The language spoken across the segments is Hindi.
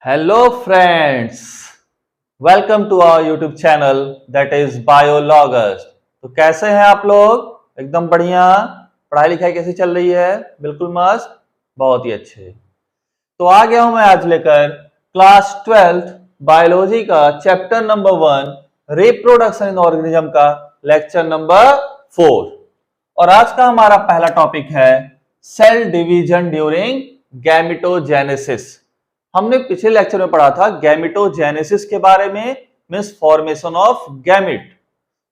Hello friends, welcome to our YouTube channel that is biologist. तो कैसे हैं आप लोग? एकदम बढ़िया। पढ़ाई लिखाई कैसी चल रही है? बिल्कुल मस्त, बहुत ही अच्छे। तो आ गया हूं मैं आज लेकर क्लास 12th बायोलॉजी का chapter number 1 reproduction in organism का लेक्चर नंबर 4। और आज का हमारा पहला टॉपिक है सेल डिवीजन ड्यूरिंग गैमेटोजेनेसिस। हमने पिछले लेक्चर में पढ़ा था गैमेटोजेनेसिस के बारे में, मींस फॉर्मेशन ऑफ गैमेट।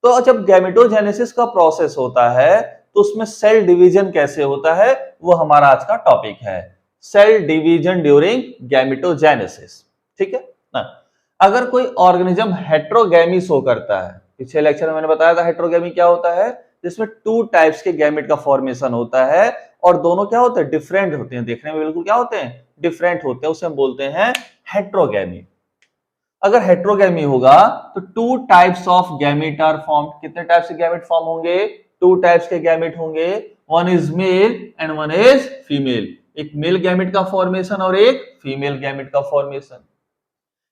तो जब गैमेटोजेनेसिस का प्रोसेस होता है तो उसमें सेल डिवीजन कैसे होता है, वो हमारा आज का टॉपिक है। सेल डिवीजन ड्यूरिंग गैमेटोजेनेसिस, ठीक है ना। अगर कोई ऑर्गेनिज्म हेट्रोगैमी शो करता है, पिछले लेक्चर में मैंने बताया था हेट्रोगैमी क्या होता है, जिसमें टू टाइप्स के गैमेट का फॉर्मेशन होता है और दोनों क्या होते हैं, डिफरेंट होते हैं, देखने में बिल्कुल क्या होते हैं, डिफरेंट होते हैं, उसे हम बोलते हैं हेट्रोगैमी। अगर हेट्रोगैमी होगा तो two types of gamete are formed. कितने टाइप्स के गैमेट फॉर्म होंगे? टू टाइप्स के गैमेट होंगे। One is male and one is female. एक मेल गैमेट का फॉर्मेशन और एक फीमेल गैमेट का फॉर्मेशन।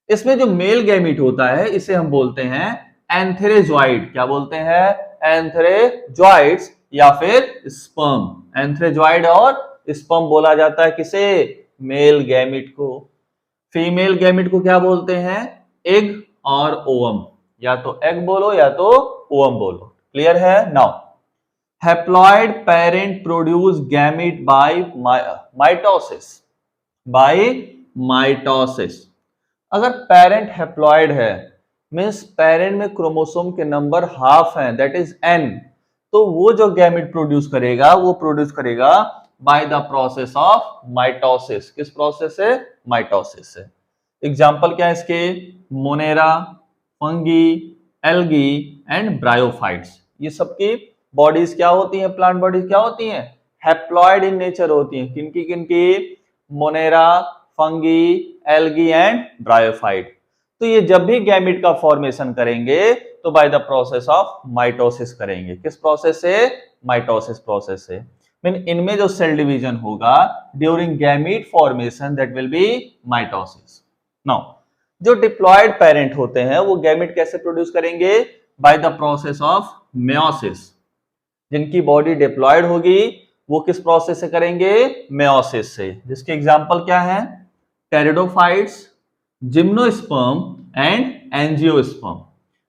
इसमें जो मेल गैमेट होता है इसे हम बोलते हैं एंथेरेजॉइड। क्या बोलते हैं? एंथेरेजॉइड्स या फिर स्पर्म। एंथेरेजॉइड और स्पर्म बोला जाता है किसे? मेल गैमेट को। फीमेल गैमेट को क्या बोलते हैं? एग और ओवम। या तो एग बोलो या तो ओवम बोलो। क्लियर है? Now haploid parent produce gamete by mitosis. By mitosis. अगर पेरेंट हैप्लॉइड है, मींस पेरेंट में क्रोमोसोम के नंबर हाफ हैं, दैट इज एन, तो वो जो गैमेट प्रोड्यूस करेगा वो प्रोड्यूस करेगा by the process of mitosis. किस प्रोसेस से? माइटोसिस से। एग्जाम्पल क्या है इसके? Monera, fungi, algae and bryophytes. ये सबकी बॉडीज क्या होती हैं? प्लांट बॉडीज क्या होती हैं? हैप्लॉइड इन नेचर होती हैं। किनकी किनकी? Monera, fungi, algae and bryophyte. तो ये जब भी गैमेट का फॉर्मेशन करेंगे तो by the process of mitosis करेंगे। किस प्रोसेस से? माइटोसिस प्रोसेस से। मीन इनमें जो सेल डिवीजन होगा during gamete formation that will be mitosis. Now जो डिप्लॉयड पेरेंट होते हैं वो गैमेट कैसे प्रोड्यूस करेंगे? By the process of meiosis. जिनकी बॉडी डिप्लॉयड होगी वो किस प्रोसेस से करेंगे? मेयोसिस से। जिसके एग्जांपल क्या है? Pteridophytes, gymnosperm and angiosperm.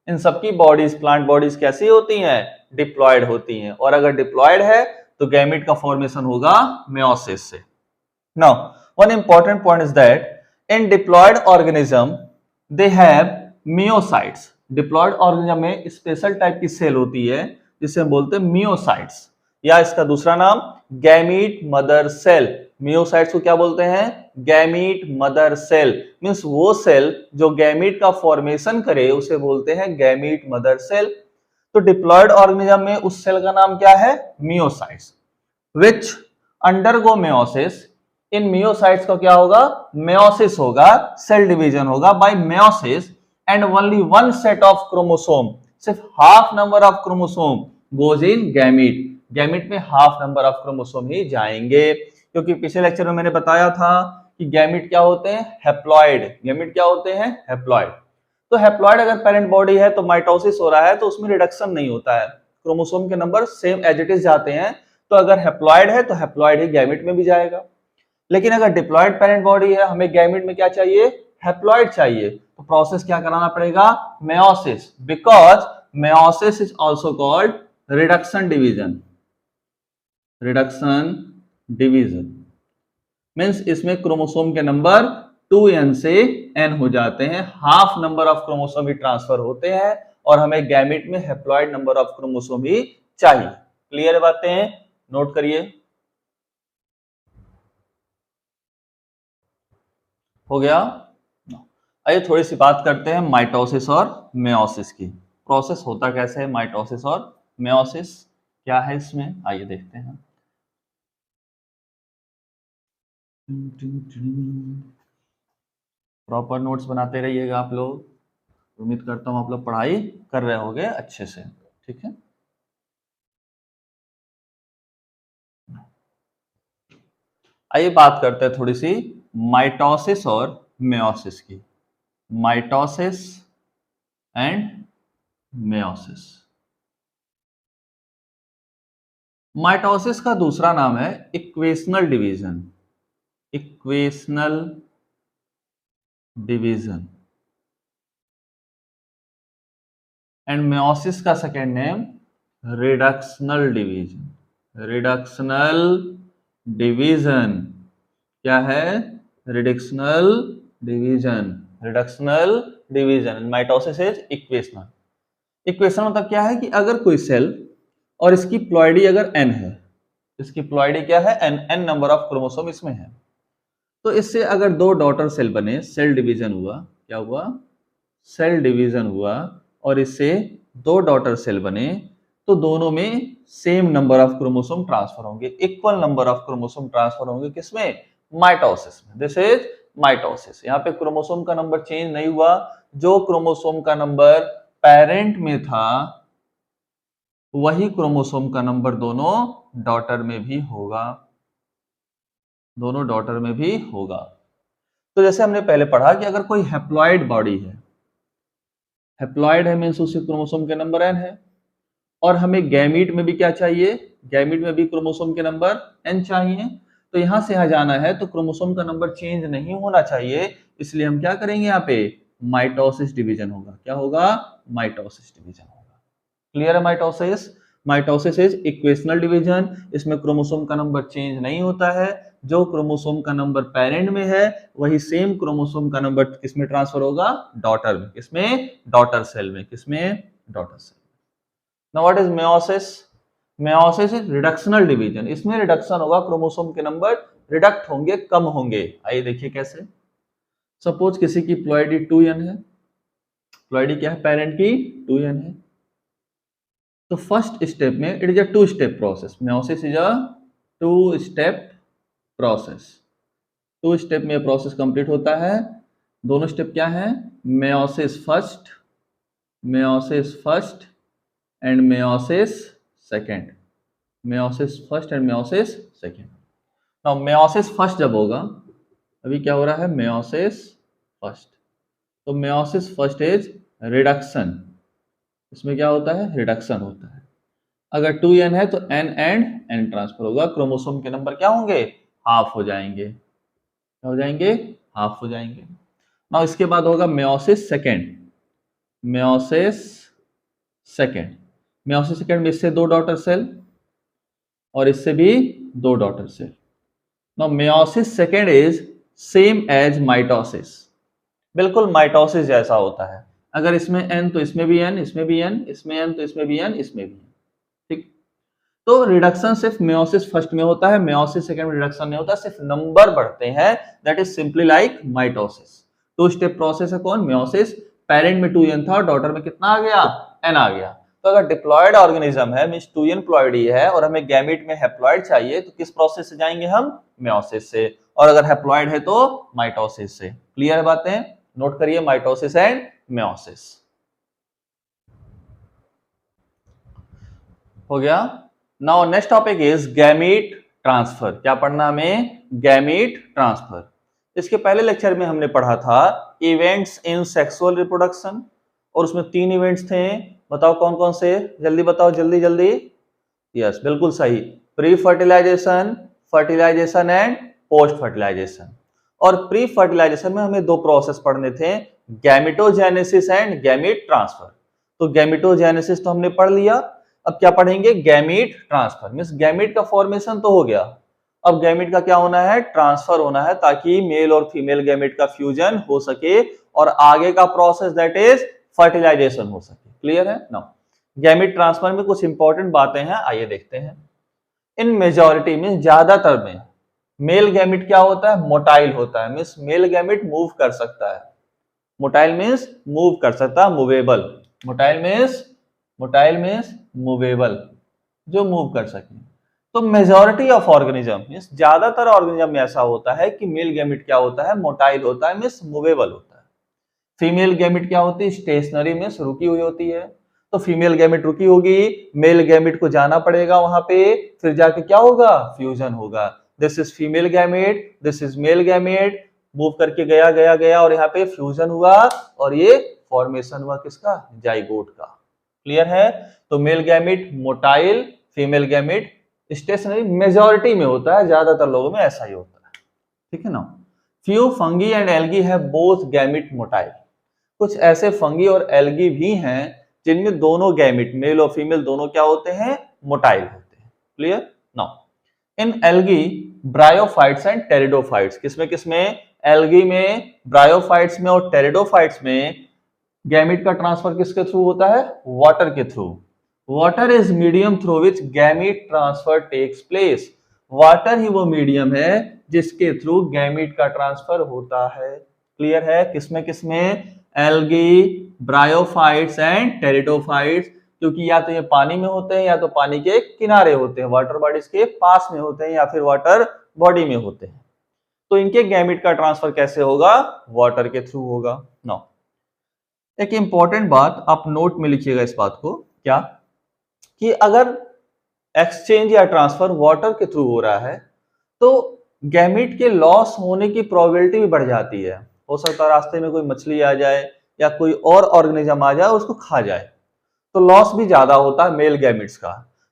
इन सबकी बॉडीज, प्लांट बॉडीज कैसी होती हैं? डिप्लॉयड होती हैं। और अगर डिप्लॉयड है तो गैमेट का फॉर्मेशन होगा मेयोसिस से। Now one important point is that in diploid organism they have myocytes. Diploid organism में स्पेशल टाइप की सेल होती है जिसे हम बोलते हैं मियोसाइट्स, या इसका दूसरा नाम गैमीट मदर सेल। मियोसाइट्स को क्या बोलते हैं? Gamete mother cell. मींस वो सेल जो गैमीट का फॉर्मेशन करे उसे बोलते हैं गैमीट मदर सेल। तो डिप्लॉयड ऑर्गेनिज्म में उस सेल का नाम क्या है? मियोसाइट्स। Which undergo meiosis. इन मियोसाइट्स का क्या होगा? मेयोसिस होगा, सेल डिवीजन होगा by meiosis and only one set of chromosome, सिर्फ half number of chromosome goes in gamete. Gamete में हाफ नंबर ऑफ क्रोमोसोम ही जाएंगे, क्योंकि पिछले लेक्चर में मैंने बताया था कि गैमीट क्या होते हैं? हैप्लॉइड। गैमीट क्या होते हैं? हैप्लॉइड। तो हैप्लॉइड अगर पेरेंट बॉडी है तो माइटोसिस हो रहा है तो उसमें रिडक्शन नहीं होता है, क्रोमोसोम के number same as it is जाते हैं। तो अगर हैप्लॉइड है तो हैप्लॉइड ही गैमेट में भी जाएगा। लेकिन अगर डिप्लॉयड पेरेंट बॉडी है, हमें गैमेट में क्या चाहिए? हैप्लॉइड चाहिए। तो प्रोसेस क्या कराना पड़ेगा? Meiosis. Because meiosis is also called reduction division. Reduction division means इसमें क्रोमोसोम के नंबर 2n से n हो जाते हैं, half number of chromosome he transfer होते हैं और हमें गैमेट में हैप्लॉइड नंबर ऑफ क्रोमोसोम ही चाहिए। क्लियर बातें? नोट करिए। हो गया? आइए थोड़ी सी बात करते हैं माइटोसिस और मेयोसिस की। प्रोसेस होता कैसे है माइटोसिस और मेयोसिस, क्या है इसमें, आइए देखते हैं। प्रॉपर नोट्स बनाते रहिएगा आप लोग। उम्मीद करता हूं आप लोग पढ़ाई कर रहे होंगे अच्छे से, ठीक है। आइए बात करते हैं थोड़ी सी माइटोसिस और मेयोसिस की, माइटोसिस एंड मेयोसिस। माइटोसिस का दूसरा नाम है equational division, equational division. And meiosis का second name reductional division, reductional division. क्या है? Reductional division, reductional division. Mitosis is equational. Equation मतलब क्या है कि अगर कोई सेल और इसकी प्लॉइडी अगर n है, इसकी प्लॉइडी क्या है? n नंबर ऑफ क्रोमोसोम इसमें है, तो इससे अगर दो डॉटर सेल बने, सेल डिवीजन हुआ, क्या हुआ? सेल डिवीजन हुआ, और इससे दो डॉटर सेल बने, तो दोनों में same number of chromosome transfer होंगे, equal number of chromosome transfer होंगे। किसमें? माइटोसिस में। This is mitosis. यहाँ पे क्रोमोसोम का नंबर चेंज नहीं हुआ, जो क्रोमोसोम का नंबर पेरेंट में था वही क्रोमोसोम का नंबर दोनों डॉटर में भी होगा, दोनों डॉटर में भी होगा। तो जैसे हमने पहले पढ़ा कि अगर कोई हैप्लॉइड बॉडी है, हैप्लॉइड है मींस उसके क्रोमोसोम के नंबर n है, और हमें गैमीट में भी क्या चाहिए? गैमीट में भी क्रोमोसोम के नंबर n चाहिए। तो यहां से यहां जाना है तो क्रोमोसोम का नंबर चेंज नहीं होना चाहिए, इसलिए हम क्या करेंगे? यहाँ पे माइटोसिस डिवीजन होगा। क्या होगा? माइटोसिस डिवीजन होगा। क्लियर है? Mitosis, mitosis is equational division. इसमें क्रोमोसोम का नंबर चेंज नहीं होता है, जो क्रोमोसोम का नंबर पेरेंट में है वही सेम क्रोमोसोम का नंबर किसमें ट्रांसफर होगा? डॉटर में। किसमें? डॉटर सेल में। किसमें? Daughter cell. Now what is meiosis? Meiosis is reductional division. इसमें रिडक्शन होगा, क्रोमोसोम के नंबर रिडक्ट होंगे, कम होंगे। आइए देखिए कैसे। सपोज किसी की प्लॉइडी 2n है, प्लॉइडी क्या है? पेरेंट की 2n है। तो फर्स्ट स्टेप में it is a two step process. Meiosis is a two step process. Two step में प्रोसेस कंप्लीट होता है। दोनों स्टेप क्या है? Meiosis first, meiosis first and meiosis second, meiosis first and meiosis second. Now meiosis first जब होगा, अभी क्या हो रहा है? Meiosis first. तो मेयोसिस फर्स्ट इज रिडक्शन। इसमें क्या होता है? रिडक्शन होता है। अगर 2n है तो n एंड n ट्रांसफर होगा, क्रोमोसोम के नंबर क्या होंगे? हाफ हो जाएंगे। क्या हो जाएंगे? हाफ हो जाएंगे। नाउ इसके बाद होगा meiosis second, meiosis second. Meiosis second में इससे दो डॉटर सेल और इससे भी दो daughter cell. Now meiosis second is same as mitosis, बिल्कुल माइटोसिस जैसा होता है। अगर इसमें n तो इसमें भी n, इसमें भी n, इसमें n तो इसमें भी n, इसमें भी n। ठीक। तो रिडक्शन सिर्फ मेयोसिस फर्स्ट में होता है, मेयोसिस सेकंड में रिडक्शन नहीं होता, सिर्फ नंबर बढ़ते हैं। That is simply like mitosis. Two step process है। कौन? मेयोसिस। पेरेंट में 2n था और डॉटर में कितना आ गया? n आ गया। तो अगर डिप्लॉयड ऑर्गेनिज्म है मींस 2n प्लॉइडी है और हमें गैमीट में हैप्लॉइड चाहिए, तो किस प्रोसेस से जाएंगे हम? मेयोसिस से। और अगर हैप्लॉइड है तो माइटोसिस से। क्लियर बातें? नोट करिए माइटोसिस एंड मेयोसिस। हो गया। Now next topic is gamete transfer. क्या पढ़ना हमें? Gamete transfer. इसके पहले लेक्चर में हमने पढ़ा था इवेंट्स इन सेक्सुअल रिप्रोडक्शन, और उसमें 3 इवेंट्स थे। बताओ कौन कौन से? जल्दी बताओ, जल्दी जल्दी। यस, बिल्कुल सही। Pre fertilization, fertilization and post fertilization. और प्री फर्टिलाइजेशन में हमें 2 प्रोसेस पढ़ने थे, गैमेटोजेनेसिस एंड गैमीट ट्रांसफर। तो गैमेटोजेनेसिस तो हमने पढ़ लिया, अब क्या पढ़ेंगे? Gamete transfer. मींस गैमीट का फॉर्मेशन तो हो गया, अब गैमीट का क्या होना है? ट्रांसफर होना है, ताकि मेल और फीमेल गैमीट का फ्यूजन हो सके और आगे का प्रोसेस दैट इज फर्टिलाइजेशन हो सके। क्लियर है? नाउ गैमीट ट्रांसफर में कुछ इंपॉर्टेंट बातें हैं, आइए देखते हैं। इन मेजॉरिटी में, ज्यादातर में, मेल गैमीट क्या होता है? मोटाइल होता है। मींस मेल गैमीट मूव कर सकता है। मोटाइल मींस मूव कर सकता है, मूवेबल। मोटाइल मींस मूवेबल, जो मूव कर सके। तो मेजॉरिटी ऑफ ऑर्गेनिज्म मींस ज्यादातर ऑर्गेनिज्म में ऐसा होता है कि मेल गैमीट क्या होता है? मोटाइल होता है, मींस मूवेबल होता है। फीमेल गैमीट क्या होती है? स्टेशनरी मींस रुकी हुई होती है। तो फीमेल गैमीट रुकी होगी, मेल गैमीट को जाना पड़ेगा वहां पे, फिर जाके क्या होगा? फ्यूजन होगा। This is female gamete, this is male gamete. Move करके गया गया गया और यहाँ पे फ्यूजन हुआ और ये फॉर्मेशन हुआ किसका, जाइगोट का। क्लियर है। तो male gamete motile, female gamete stationary, majority में होता है, ज्यादातर लोगों में ऐसा ही होता है। ठीक है ना। फ्यू फंगी एंड एल्गी है बोथ गैमिट मोटाइल। कुछ ऐसे फंगी और एल्गी भी हैं जिनमें दोनों गैमिट मेल और फीमेल दोनों क्या होते हैं, मोटाइल होते हैं। Clear. Now in algae bryophytes and pteridophytes, किसमें किसमें, एल्गी में, ब्रायोफाइट्स में और टेरिडोफाइट्स में गैमिट का ट्रांसफर किसके थ्रू होता है, वाटर के थ्रू। Water is medium through which gamete transfer takes place. Water ही वो मीडियम है जिसके थ्रू गैमिट का ट्रांसफर होता है। क्लियर है। किसमें किसमें, एल्गी, ब्रायोफाइट्स एंड टेरिडोफाइट्स, क्योंकि या तो ये पानी में होते हैं या तो पानी के किनारे होते हैं, वाटर बॉडीज के पास में होते हैं या फिर वाटर बॉडी में होते हैं। तो इनके गैमिट का ट्रांसफर कैसे होगा, वाटर के थ्रू होगा। नो, एक इंपॉर्टेंट बात आप नोट में लिखिएगा इस बात को, क्या कि अगर एक्सचेंज या ट्रांसफर वाटर के थ्रू हो रहा है तो गैमिट के लॉस होने की प्रोबेबिलिटी भी बढ़ जाती है। हो सकता है रास्ते में कोई मछली आ जाए या कोई और ऑर्गेनिज्म आ जाए उसको खा जाए, तो लॉस भी ज्यादा होता है मेल गैमिट्स का।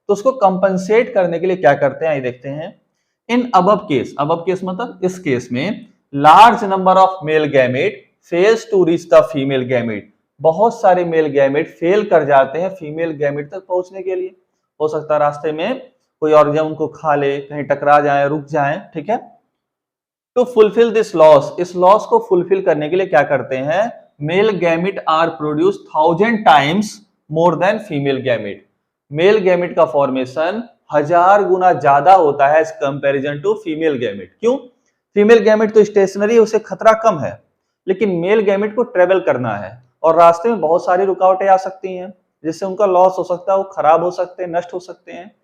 तो उसको कंपनसेट करने के लिए क्या करते हैं, ये देखते हैं। इन अबव केस मतलब इस केस में large number of male gamete fails to reach the female gamete. बहुत सारे मेल गैमेट फेल कर जाते हैं फीमेल गैमेट तक पहुंचने के लिए। हो सकता है रास्ते में कोई ऑर्गेनिज्म उनको खा ले, कहीं टकरा जाए, रुक जाए। ठीक है। टू फुलफिल दिस लॉस, इस लॉस को फुलफिल करने के लिए क्या करते हैं, male gamete are produce 1000 times more than female gamete. Male gamete का फॉर्मेशन 1000 गुना ज्यादा होता है as comparison to female gamete. क्यों, फीमेल गैमेट तो स्टेशनरी, उसे खतरा कम है, लेकिन मेल गैमेट को ट्रेवल करना है और रास्ते में बहुत सारी रुकावटें आ सकती हैं जिससे उनका लॉस हो सकता है, वो खराब हो सकते हैं, नष्ट हो सकते हैं।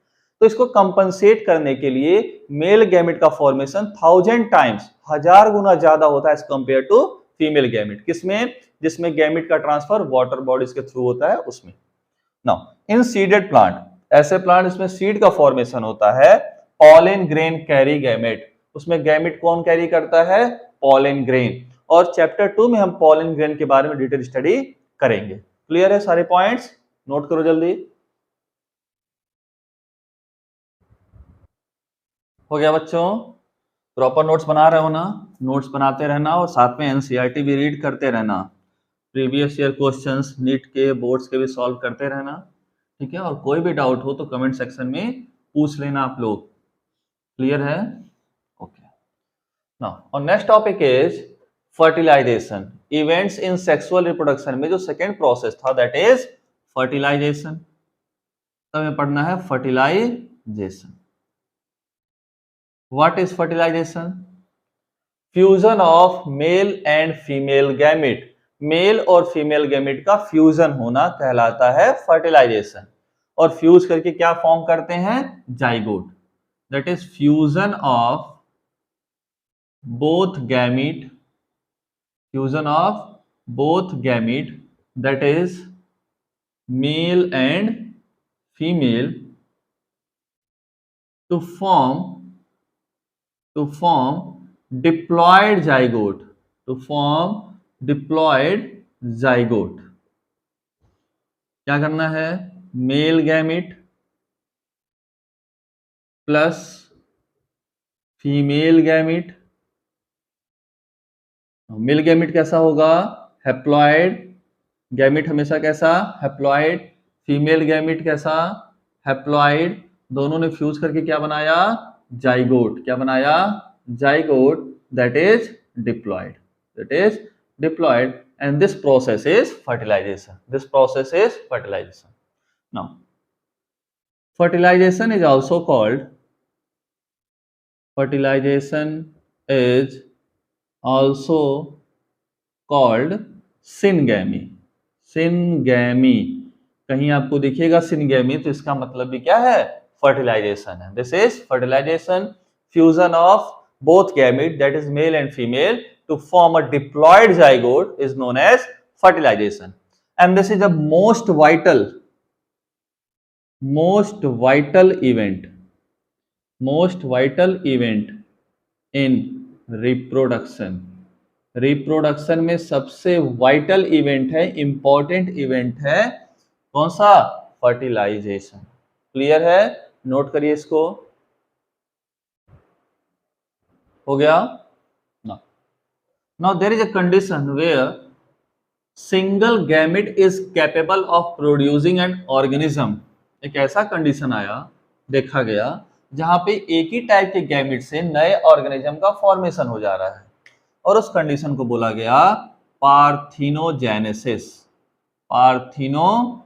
तो इसको कंपनसेट करने के लिए मेल गैमेट का फॉर्मेशन 1000 टाइम्स, 1000 गुना ज्यादा होता है as compare to female gamete. किसमें, जिसमें गैमेट का ट्रांसफर वाटर बॉडीज के थ्रू होता है उसमें। नाउ इन सीडेड प्लांट, ऐसे प्लांट इसमें सीड का फॉर्मेशन होता है, पॉलन ग्रेन कैरी गैमेट। उसमें गैमेट कौन कैरी करता है, पॉलन ग्रेन। और चैप्टर 2 में हम पॉलन ग्रेन के बारे में डिटेल स्टडी करेंगे। क्लियर है सारे पॉइंट्स, नोट करो जल्दी। हो गया बच्चों, प्रॉपर नोट्स बना रहे हो ना, नोट्स बनाते रहना और साथ में एनसीईआरटी भी रीड करते रहना, प्रीवियस ईयर क्वेश्चंस नीट के, बोर्ड्स के भी सॉल्व करते रहना। ठीक है। और कोई भी डाउट हो तो कमेंट सेक्शन में पूछ लेना आप लोग। क्लियर है। ओके। नाउ और next topic is fertilization. Events in sexual reproduction में जो सेकेंड प्रोसेस था दैट इज फर्टिलाइजेशन। तो हमें पढ़ना है fertilization. What is fertilization, fusion of male and female gamete. Male और फीमेल गैमेट का फ्यूजन होना कहलाता है फर्टिलाइजेशन। और फ्यूज करके क्या फॉर्म करते हैं, zygote. That is fusion of both gamete, fusion of both gamete that is male and female to form diploid zygote, to form diploid zygote। क्या करना है, male gamete plus female gamete. Male gamete कैसा होगा, हैप्लॉइड, गैमेट हमेशा कैसा, हैप्लॉइड। फीमेल गैमेट कैसा, हैप्लॉइड। दोनों ने फ्यूज करके क्या बनाया, जाइगोट। क्या बनाया, zygote that is diploid, that is diploid. And this process is fertilization, this process is fertilization. Now fertilization is also called, fertilization is also called syngamy। syngamy, कहीं आपको दिखेगा सिनगेमी तो इसका मतलब भी क्या है, फर्टिलाइजेशन है। This is fertilization, fusion of both gamete that is male and female to form a diploid zygote is known as fertilization. And this is a most vital event, most vital event in reproduction, reproduction में सबसे वाइटल इवेंट है, इंपॉर्टेंट इवेंट है कौन सा? फर्टिलाइजेशन। क्लियर है? नोट करिए इसको। हो गया ना? Now there is a condition where single gamete is capable of producing an organism. एक ऐसा कंडीशन आया, देखा गया, जहां पे एक ही टाइप के गैमेट से नए ऑर्गेनिज्म का फॉर्मेशन हो जा रहा है, और उस कंडीशन को बोला गया पार्थिनोजेनेसिस। पार्थिनोजेनेसिस।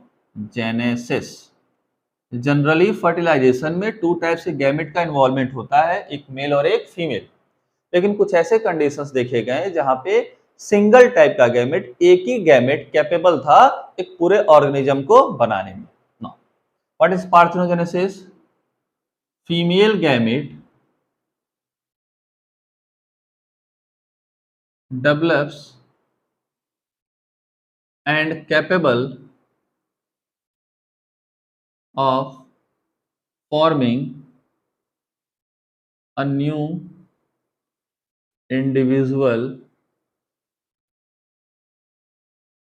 जनरली फर्टिलाइजेशन में टू टाइप से गैमेट का इन्वॉल्वमेंट होता है, एक मेल और एक फीमेल। लेकिन कुछ ऐसे कंडीशंस देखे गए जहां पे सिंगल टाइप का गैमेट, एक ही गैमेट कैपेबल था एक पूरे ऑर्गेनिज्म को बनाने में। Now what is parthenogenesis? Female gamete develops and capable of forming a new individual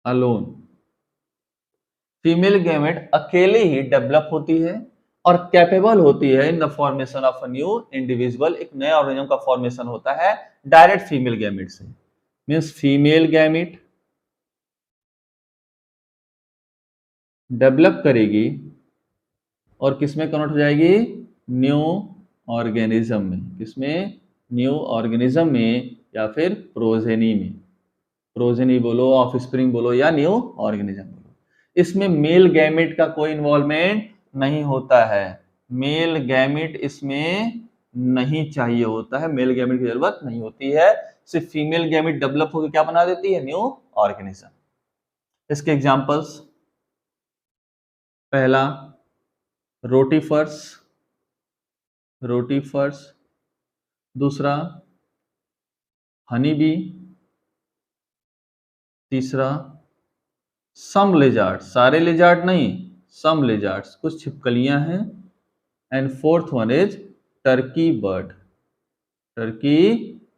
alone। Female gamete अकेले ही डेवलप होती है और कैपेबल होती है in the formation of a new individual, एक नए ऑर्गेनिज्म का फॉर्मेशन होता है डायरेक्ट फीमेल गैमेट से। मींस फीमेल गैमेट डेवलप करेगी और किसमें कन्वर्ट हो जाएगी? न्यू ऑर्गेनिज्म में। किसमें? न्यू ऑर्गेनिज्म में या फिर प्रोजेनी में। प्रोजेनी बोलो, ऑफस्प्रिंग बोलो या न्यू ऑर्गेनिज्म बोलो। इसमें मेल गैमेट का कोई इन्वॉल्वमेंट नहीं होता है। मेल गैमेट इसमें नहीं चाहिए होता है, मेल गैमेट की जरूरत नहीं होती है। सिर्फ फीमेल गैमेट डेवलप होकर क्या बना देती है? New organism. इसके एग्जांपल्स, पहला रोटीफर्स, रोटीफर्स। दूसरा हनी बी। तीसरा सम लिजार्ड, सारे लिजार्ड नहीं, सम लिजार्ड्स, कुछ छिपकलियां हैं। And fourth one is Turkey bird. Turkey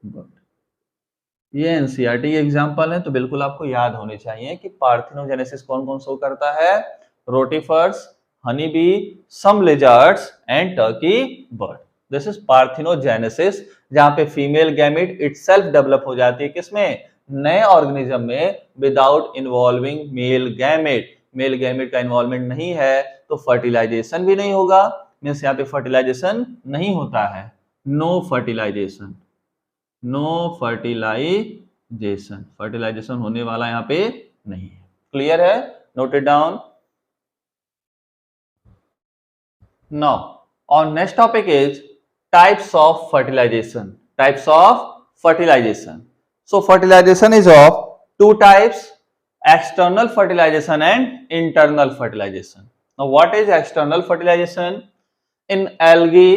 bird. ये एनसीईआरटी के एग्जांपल है, तो बिल्कुल आपको याद होने चाहिए कि पार्थिनोजेनेसिस कौन कौन शो करता है? Rotifers, honey bee, some lizards and turkey bird. This is parthenogenesis, जहां पे फीमेल गैमेट इटसेल्फ डेवलप हो जाती है किसमें? नए ऑर्गेनिज्म में, without involving male gamete. Male gamete का इन्वॉल्वमेंट नहीं है तो फर्टिलाइजेशन भी नहीं होगा। मींस यहाँ पे फर्टिलाइजेशन नहीं होता है, no fertilization. No fertilization, fertilization होने वाला यहाँ पे नहीं है। क्लियर है? Note it down. Now our next topic is types of fertilization। Types of fertilization. So fertilization is of two types, external fertilization and internal fertilization। Now what is external fertilization? In algae,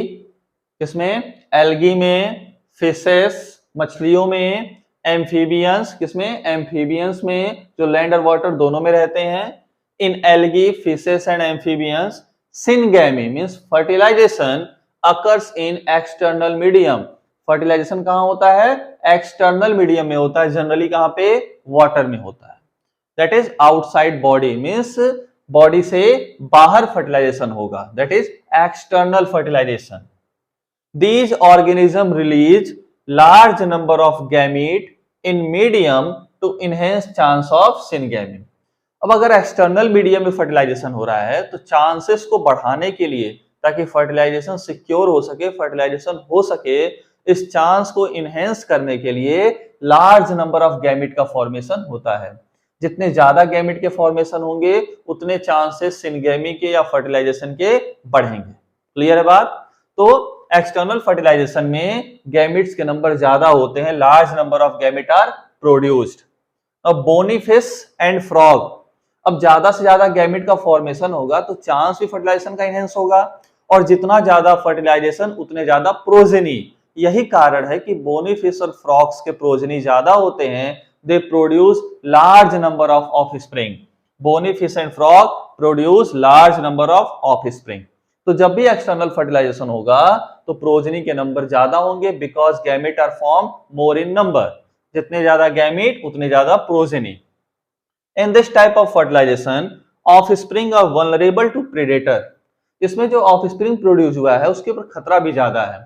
किसमें? algae में, fishes मछलियों में, एम्फीबियंस किसमें? एम्फीबियंस में, जो लैंड और वाटर दोनों में रहते हैं। In algae, fishes and amphibians, syngamy means fertilisation occurs in external medium. Fertilisation कहां होता है? एक्सटर्नल मीडियम में होता है, जनरली कहां पे? वाटर में होता है। That is outside body, means body से बाहर फर्टिलाइजेशन होगा, that is external fertilization. These organisms release large number of gamete in medium to enhance chance of syngamy। अब अगर एक्सटर्नल मीडियम में फर्टिलाइजेशन हो रहा है तो चांसेस को बढ़ाने के लिए, ताकि फर्टिलाइजेशन सिक्योर हो सके, फर्टिलाइजेशन हो सके, इस चांस को इनहेंस करने के लिए लार्ज नंबर ऑफ गैमेट का फॉर्मेशन होता है। जितने ज्यादा गैमेट के फॉर्मेशन होंगे उतने चांसेस सिनगैमी के या फर्टिलाइजेशन के बढ़ेंगे। क्लियर है बात? तो एक्सटर्नल फर्टिलाइजेशन में गैमेट्स के नंबर ज्यादा होते हैं, large number of gamete are produced. अब बोनी फिश एंड फ्रॉग, अब ज्यादा से ज्यादा गैमेट का फॉर्मेशन होगा तो चांस भी फर्टिलाइजेशन का इनहेंस होगा, और जितना ज्यादा फर्टिलाइजेशन उतने ज्यादा प्रोजेनी। यही कारण है कि बोनी फिश और फ्रॉग्स के प्रोजेनी ज्यादा होते हैं, they produce large number of offspring. Bony fish and frog produce large number of offspring. तो जब भी एक्सटर्नल फर्टिलाइजेशन होगा तो प्रोजेनी के नंबर ज्यादा होंगे, because gamete are form more in number. जितने ज्यादा गैमीट उतने ज्यादा progeny. In this type of fertilization offspring are vulnerable to predator. इसमें जो ऑफस्प्रिंग प्रोड्यूस हुआ है उसके ऊपर खतरा भी ज्यादा है,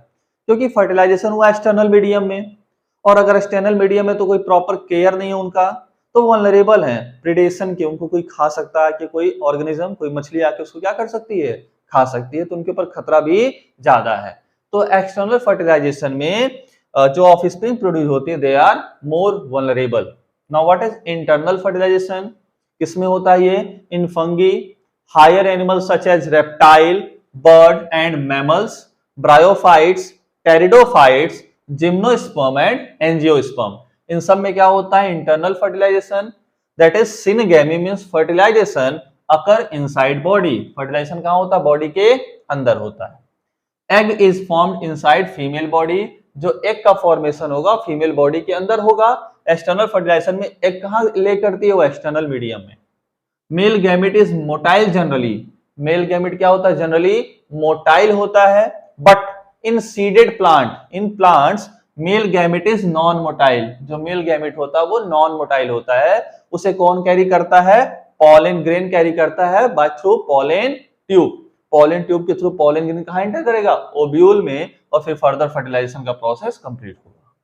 क्योंकि फर्टिलाइजेशन हुआ एक्सटर्नल मीडियम में, और अगर एक्सटर्नल मीडियम में तो कोई प्रॉपर केयर नहीं है उनका, तो वल्नरेबल है प्रेडेशन के। उनको कोई खा सकता है, कि कोई ऑर्गेनिज्म, कोई मछली आके उसको क्या कर सकती है, खा सकती है, तो उनके ऊपर खतरा भी ज्यादा है। तो एक्सटर्नल फर्टिलाइजेशन में जो ऑफस्प्रिंग प्रोड्यूस होती है they are more vulnerable. Now what is internal fertilisation? किसमें होता है ये? In fungi, higher animals such as reptile, bird and mammals, bryophytes, pteridophytes, gymnosperm and angiosperm. इन सब में क्या होता है? Internal fertilisation. That is syngamy means fertilisation occur inside body. Fertilisation कहां होता है? बॉडी के अंदर होता है। Egg is formed inside female body. जो एग का फॉर्मेशन होगा फीमेल बॉडी के अंदर होगा। एक्सटर्नल फर्टिलाइजेशन में एग कहां ले करती है? वो एक्सटर्नल मीडियम में। Male gamete is motile generally. Male gamete क्या होता है? जनरली मोटाइल होता है। But in seeded plant, in plants male gamete is non motile. जो मेल गैमेट होता है वो नॉन मोटाइल होता है। उसे कौन कैरी करता है? पॉलन ग्रेन कैरी करता है by through pollen tube. Pollen tube के थ्रू पॉलन ग्रेन कहां एंटर करेगा? ओव्यूल में, और फिर फर्दर फर्टिलाइजेशन का प्रोसेस कंप्लीट होगा।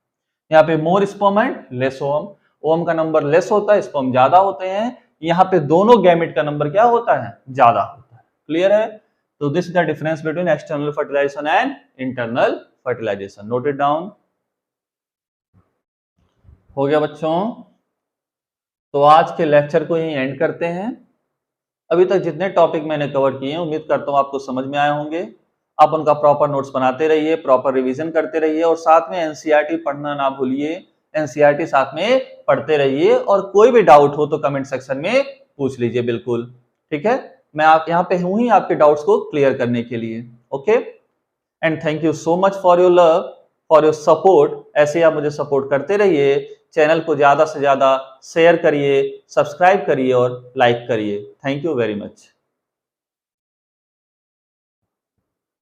यहाँ पे more sperm and less ovum. Ovum का नंबर लेस होता है, स्पर्म ज्यादा होते हैं। यहाँ पे दोनों गैमेट का नंबर क्या होता है? ज्यादा होता है। क्लियर है? तो this is the difference between external fertilization and internal fertilization. Note it down. हो गया बच्चों? तो आज के लेक्चर को यहीं एंड करते हैं। अभी तक जितने टॉपिक मैंने कवर किए हैं उम्मीद करता हूं आपको समझ में आए होंगे। आप उनका प्रॉपर नोट्स बनाते रहिए, प्रॉपर रिवीजन करते रहिए, और साथ में एनसीईआरटी पढ़ना ना भूलिए। एनसीईआरटी साथ में पढ़ते रहिए, और कोई भी डाउट हो तो कमेंट सेक्शन में पूछ लीजिए, बिल्कुल ठीक है। मैं आप यहाँ पे हूं ही आपके डाउट्स को क्लियर करने के लिए। Okay, and thank you so much for your love, for your support. ऐसे ही आप मुझे सपोर्ट करते रहिए। चैनल को ज्यादा से ज्यादा शेयर करिए, सब्सक्राइब करिए और लाइक करिए। Thank you very much.